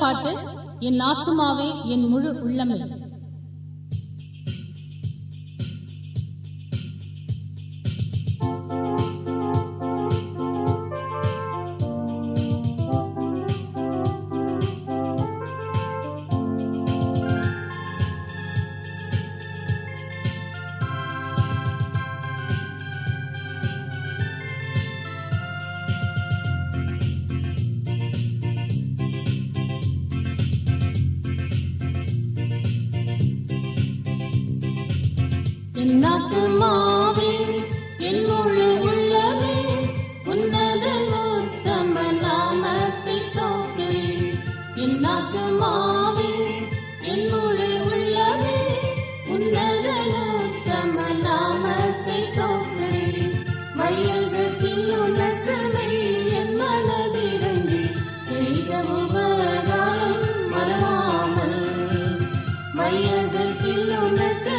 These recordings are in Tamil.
பாட்டு. என் ஆத்துமாவே என் முழு உள்ளமே. என் ஆத்துமாவே என் முழு உள்ளமே உன்னத உத்தம நாமத்தை ஸ்தோத்திரி. என் ஆத்துமாவே என் முழு உள்ளமே உன்னத உத்தம நாமத்தை ஸ்தோத்திரி. வையகத்தில் உனக்கு என் மனதிறங்கி செய்த உபகாரம் மறவாமல். வையகத்தில் உனக்கு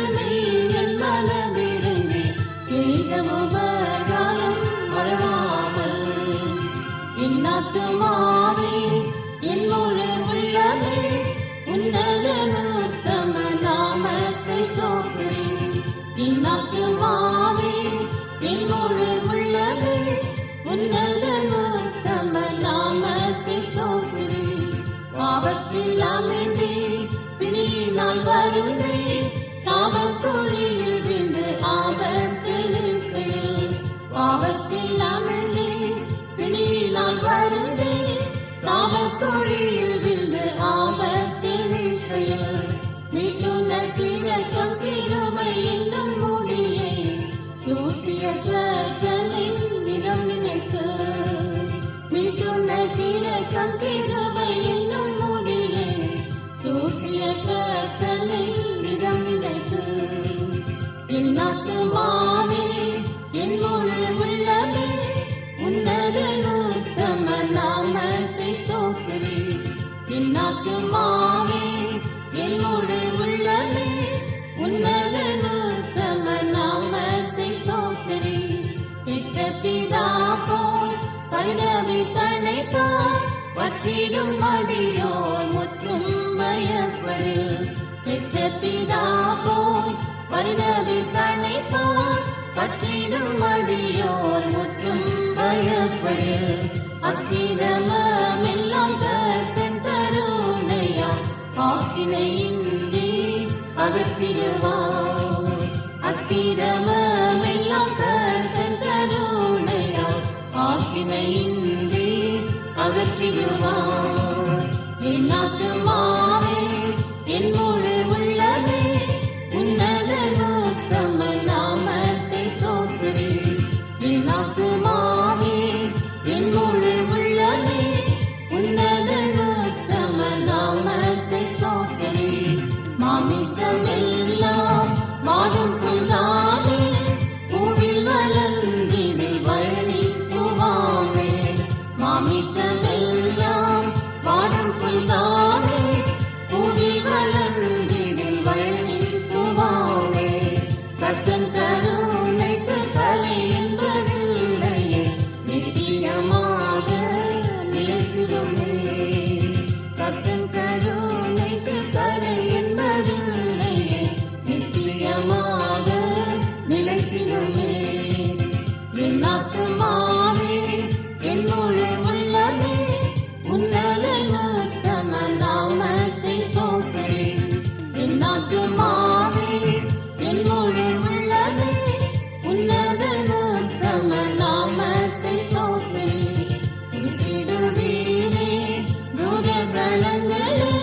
என் மனதிறங்கி செய்த உபகாரம் மறவாமல். என் ஆத்துமாவே என் முழு உள்ளமே உன்னத உத்தம நாமத்தை ஸ்தோத்திரி. என் ஆத்துமாவே என் முழு உள்ளமே உன்னத உத்தம நாமத்தை ஸ்தோத்திரி. பாவத்தில் அமிழ்ந்தே பிணியினால் வருந்தே சாபக்குழியில் விழுந்து ஆபத்தில் இருக்கையில். பாவத்தில் அமிழ்ந்தே பிணியினால் வருந்தே சாபக்குழியில் விழுந்து ஆபத்தில் இருக்கையில். மீட்டுள்ள திரக்கம் கிருபை என்னும் முடியை சூட்டிய கர்த்தரின் நிதம் நினைத்து. மீட்டுள்ள திரக்கம் கிருபை என்னும் முடியை சூட்டிய கர்த்தரின் நிதம் நினைத்து. என் ஆத்துமாவே என் முழு உள்ளமே உன்னத உத்தம நாமத்தை ஸ்தோத்திரி. என் ஆத்துமாவே என் முழு உள்ளமே உன்னத உத்தம நாமத்தை ஸ்தோத்திரி. பெற்ற பிதா போல் பரிதபித்தனை போல் பற்றிடும் அடியோர் முற்றும் பயப்படு. பெற்ற பிதா போல் பரிதபித்தனை போல் பற்றிடும் அடியோர் முற்றும் பயப்படு. அக்கிரமெல்லாம் கர்த்தன் கருணையால் ஆக்கினையின்றி அகற்றிடுவார். அக்கிரமெல்லாம் கர்த்தன் கருணையால் ஆக்கினையின்றி அகற்றிடுவார். என் ஆத்துமாவே என் முழு உள்ளமே உன்னத உத்தம நாமத்தை ஸ்தோத்திரி. என் ஆத்துமாவே என் முழு உள்ளமே உன்னத உத்தம நாமத்தை ஸ்தோத்திரி. மாமிசமெல்லாம் வாடும் புல்தானே பூவில் வளர்ந்திடு வழி துவாமே. மாமிசமெல்லாம் வாடும் புல்தானே பூவில் வளர்ந்திடு வழி துவாமே. கர்த்தன் கருணைக்கு கலை என்பதில்லையே நித்தியமாக நிலைத்திடுமே. கர்த்தன் கருணைக்கு கலை என்பதில்லையே நித்தியமாக நிலைத்திடுமே. என் ஆத்துமாவே என் முழு உள்ளமே உன்னத உத்தம நாமத்தை ஸ்தோத்திரி. என் ஆத்துமாவே என் முழு உள்ளமே உன்னத உத்தம நாமத்தை ஸ்தோத்திரி. இருத்திடுவீரே தூதகளங்களே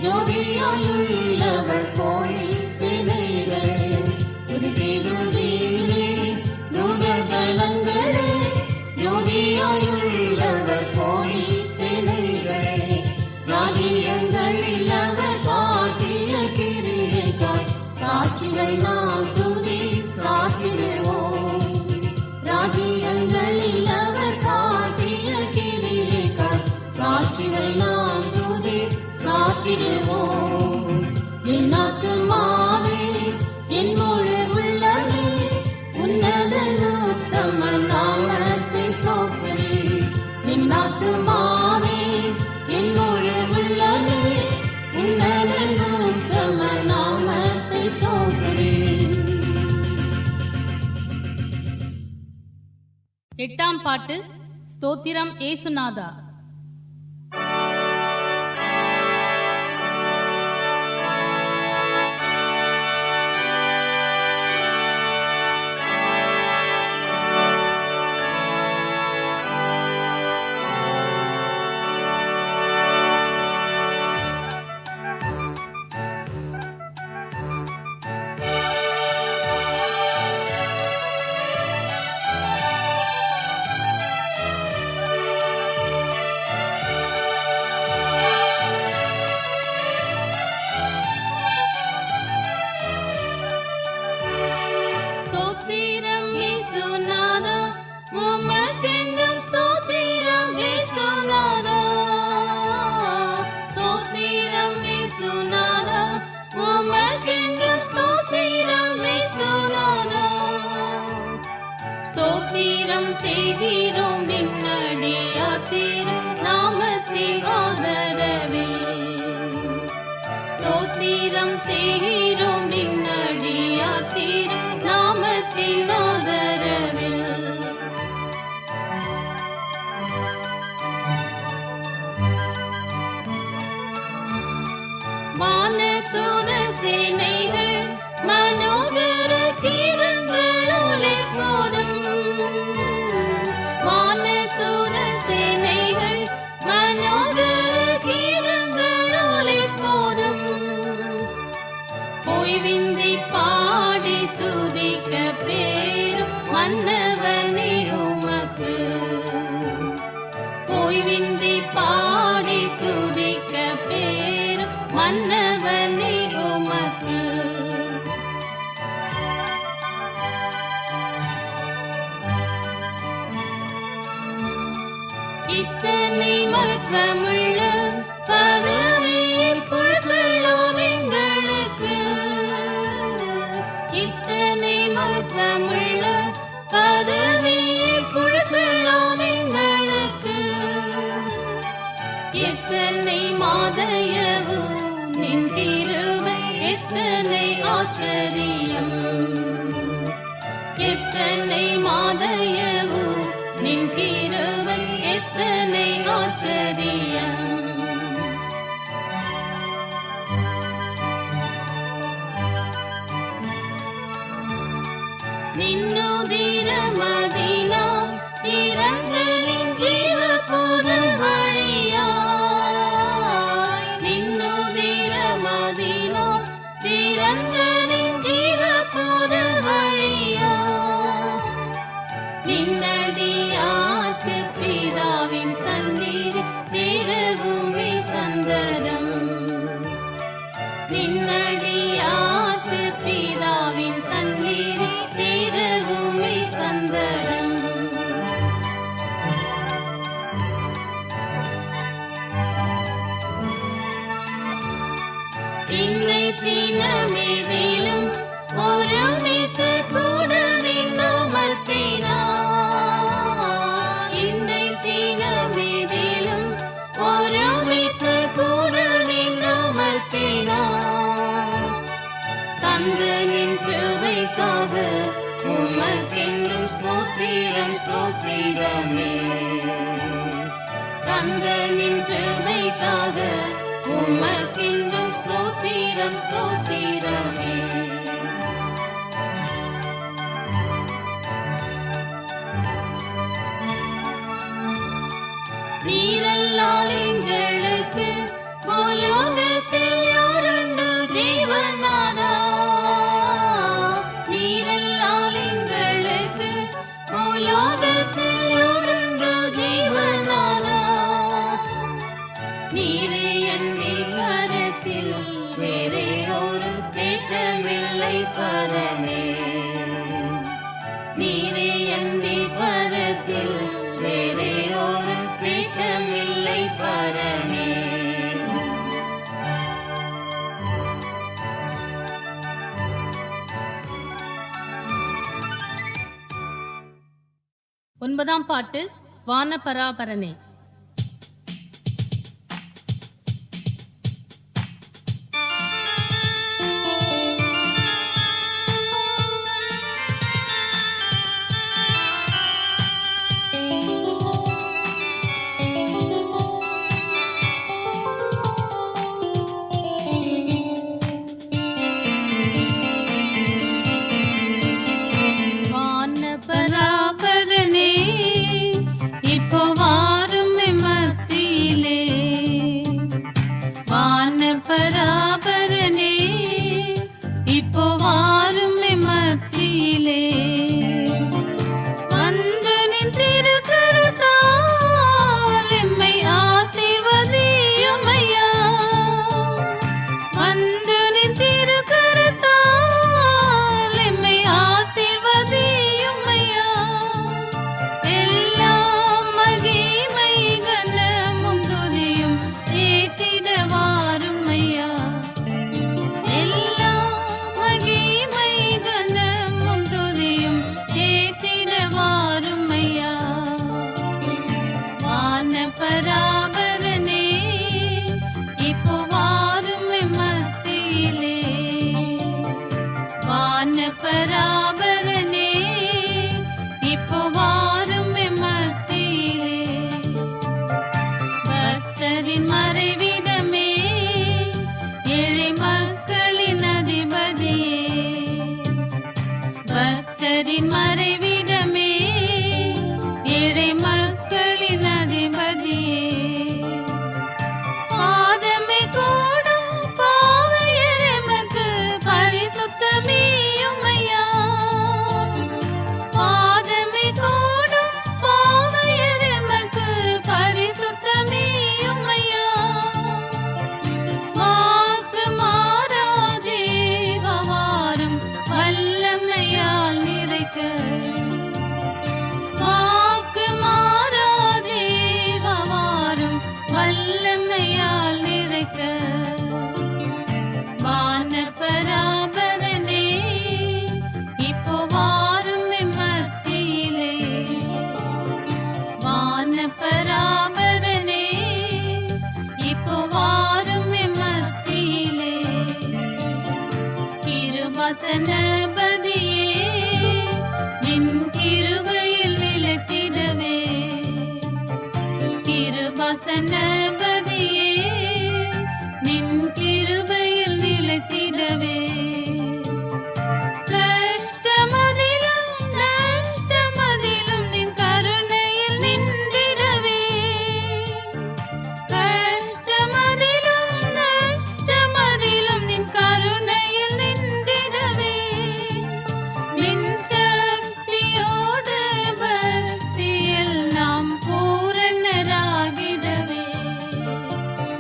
ஜோதியாயுள்ளவர் கோழி சேனைகளே. இருத்திடுவீரே தூதகளங்களே ஜோதியாயுள்ளவர் கோழி சேனைகளே. ராஜ்யங்களில் அவர் காட்டிய கிரியைக்காய் சாட்சிகள் நாம் துதி சாற்றிடுவோம். ராஜ்யங்களில் அவர் காட்டிய கிரியைக்காய் சாட்சிகள் நாம் துதி சாற்றிடுவோம். என் ஆத்துமாவே என் முழு உள்ளமே உன்னத உத்தம நாமத்தை ஸ்தோத்திரி. என் ஆத்துமாவே என் முழு உள்ளமே உன்னதன் உத்தம நாமத்தை ஸ்தோத்திரி. 8ஆம் பாட்டு. ஸ்தோத்திரம் ஏசுநாதா. ஸ்தோத்திரம் இயேசுநாதா, உமக்கென்றும் ஸ்தோத்திரம் இயேசுநாதா. ஸ்தோத்திரம் இயேசுநாதா, உமக்கென்றும் ஸ்தோத்திரம் இயேசுநாதா. ஸ்தோத்திரம் செய்கிறோம் நின்னடியார் திரு நாமத்தின் ஆதரவில். ஸ்தோத்திரம் செய்கிறோம் நின்னடியார் திரு நாமத்தின் ஆதரவில். வானதூத சேனைகள் மனோகர கீதங்களோடு போதும். வானதூத சேனைகள் மனோகர கீதங்களோடு போதும். ஓய்வின்றி பாடி துதிக்க பேரும் மன்னவனே உமக்கு. ஓய்வின்றி பாடி துதிக்க பேரும் மன்னவனே உமக்கு. இத்தனை மகத்துவமுள்ள பதவியை புகழலாம் எங்களுக்கு. இத்தனை மகத்துவமுள்ள பதவியை புகழலாம் எங்களுக்கு. எத்தனை மாதயவு நின் கிருபை, எத்தனை ஆச்சரியம். எத்தனை மாதயவு நின் கிருபை, எத்தனை ஆச்சரியம். நின்னுதிர மதினா திறந்தனின் ஜீவ புத வழியாய். நின்னுதிர மதினா திறந்தனின் ஜீவ புத வழியாய். நின்னடியார்க்கு பிதாவின் சந்நிதி சேரவுமே சந்ததம். நின்னடியார்க்கு பிதாவின் சந்நிதி சேரவுமே சந்ததம். இன்றை தினமேதிலும் ஒருமித்து கூட நின்னமர்த்தினார். இன்றை தினமேதிலும் ஒருமித்து கூட நின்னமர்த்தினார். தந்தனின் கிருபைக்காக உமக்கென்றும் ஸ்தோத்திரம் ஸ்தோத்திரமே. தந்தனின் கிருபைக்காக உமக்கென்றும் ஸ்தோத்திரம் ஸ்தோத்திரமே. நீரல்லால் எங்களுக்கு பூலோகத்தில் யாருண்டு தேவநாதா. நீரல்லால் எங்களுக்கு பூலோகத்தில் யாருண்டு தேவநாதா. நீரே அன்றி பரத்தில் வேறே ஒரு தேட்டமில்லை பரனே. நீரே அன்றி பரத்தில் வேறே ஒரு தேட்டமில்லை பரனே. 9ஆம் பாட்டு. வானபராபரனே. இப்போ வாரும் மத்தியிலே வான பராபரனே இப்போ வாரும் மத்தியிலே வந்து நின் திருக்கரத்தால் எம்மை ஆசீர்வதியுமையா வந்து நின் திருக்கரத்தால் எம்மை ஆசீர்வதியுமையா எல்லாம் மகிமை கனமும் துதியும் ஏற்றிட வாருமையா எல்லாம் மகிமை கனமும் துதியும் ஏற்றிட வாருமையா வான பராபரனே இப்போ வாரும் மத்தியிலே வான பராபரனே இப்போ வாரும் மத்தியிலே பக்தரின் மறைவிடமே ஏழை மக்களின் அதிபதியே பக்தரின் மறைவிடமே ஏழை மக்களின் அதிபதியே ஆதமே கூடும் பாவையர் எமக்கு பரிசுத்தமேயுமையா ஆதமே கூடும் பாவையர் எமக்கு பரிசுத்தமேயுமையா வாக்கு மாறாதே வாரும் வல்லமையால் நிறைக்க வாக்கு மாறாதே வாரும் வல்லமையால் நிறைக்க வான பராபரனே இப்போ வாரும் மத்தியிலே வான பராபரனே இப்போ வாரும் மத்தியிலே கிருபாசனபதியே நின் கிருபையில் நிலைத்திடவே கிருபாசனபதியே நின் கிருபையில் நிலைத்திடவே கஷ்டமதிலும் நஷ்டமதிலும் நின் கருணையில் நின்றிடவே கஷ்டமதிலும் நஷ்டமதிலும் நின் கருணையில் நின்றிடவே நின் சக்தியோடு பக்தியில் நாம் பூரணராகிடவே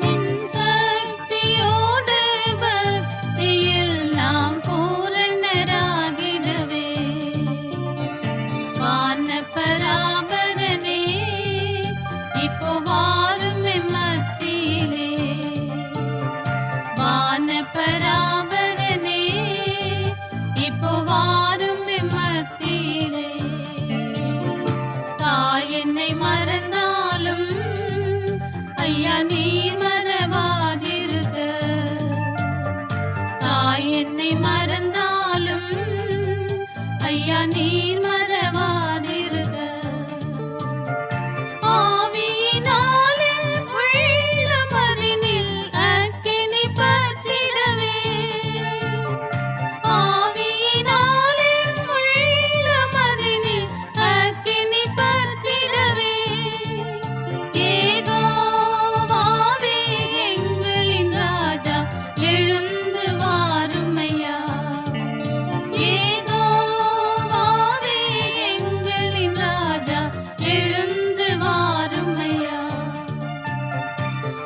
நின் சக்தியோடு பக்தியில் நாம் பூரணராகிடவே வான பராபரனே இப்போ வாரும் மத்தியிலே வான பராபரனே இப்போ வாரும் மத்தியிலே தாய் என்னை மறந்தாலும் ஐயா நீர் மறவாதிருக்க தாய் என்னை மறந்தாலும் ஐயா நீர் மறவாதிருக்க ஆவியினாலே உள்ளமரினில் அக்கினி பற்றிடவே ஆவியினாலே உள்ளமரினில் அக்கினி பற்றிடவே யெகோவாவே எங்களின் ராஜா எழுந்து வாருமையா யெகோவாவே எங்களின் ராஜா எழுந்து வாருமையா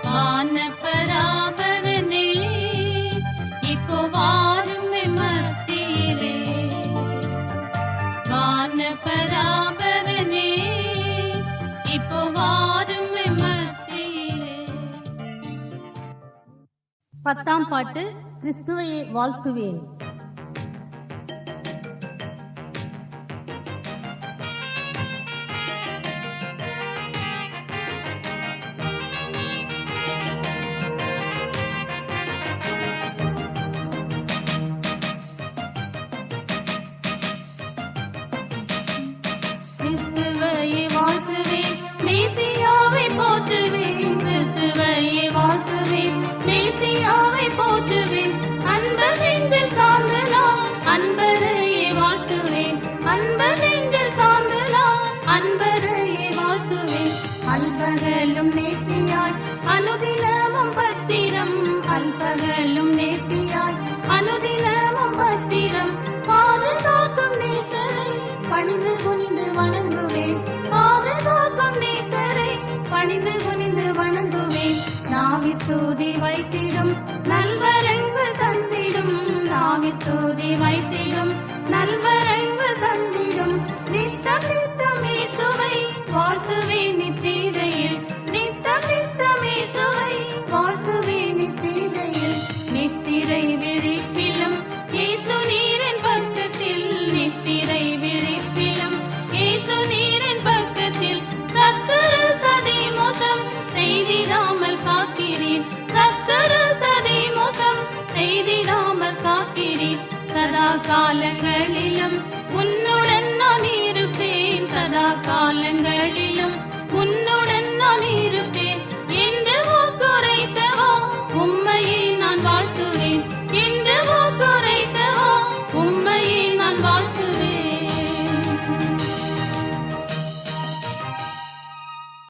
வான பராபரனே இப்போ வாரும் மத்தியிலே வான பராபரனே இப்போ வாரும் மத்தியிலே 10ஆம் பாட்டு கிறிஸ்துவையே வாழ்த்துவேன். கிறிஸ்துவையே வாழ்த்துவேன் மேசியாவை போற்றுவேன் கிறிஸ்துவையே வாழ்த்துவேன் மேசியாவை போற்றுவேன் அன்பர் நெஞ்சில் சார்ந்து நான் அன்பரையே வாழ்த்துவேன் அன்பர் நெஞ்சில் சார்ந்து நான் அன்பரையே வாழ்த்துவேன் அனுதினமும் பத்திரம் பாதுகாக்கும் நேசரை பணிந்து குனிந்து வணங்குவேன். பாதுகாக்கும் நேசரை பணிந்து குனிந்து வணங்குவேன். நாவித்தூதி வைத்திடும் நல்வரங்கள் தந்திடும். நாவித்தூதி வைத்திடும் நல்வரங்கள் தந்திடும். நித்தம் நித்தம் இயேசுவை வாழ்த்துவேன் நித்திரையில். நித்தம் நித்தம் இயேசுவை வாழ்த்துவேன் நித்திரையில். நித்திரை விழிப்பிலும் இயேசு நீரின் பக்கத்தில். நித்திரை விழிப்பிலும் இயேசு நீரின் பக்கத்தில். சத்துரு சதி மோசம் செய்திடாமல் காக்கிறீர். சத்துரு சதி மோசம் செய்திடாமல் காக்கிறீர். சதா காலங்களிலும் உன்னுடன் நான் இருப்பேன். சதா காலங்களிலும் உன்னுடன்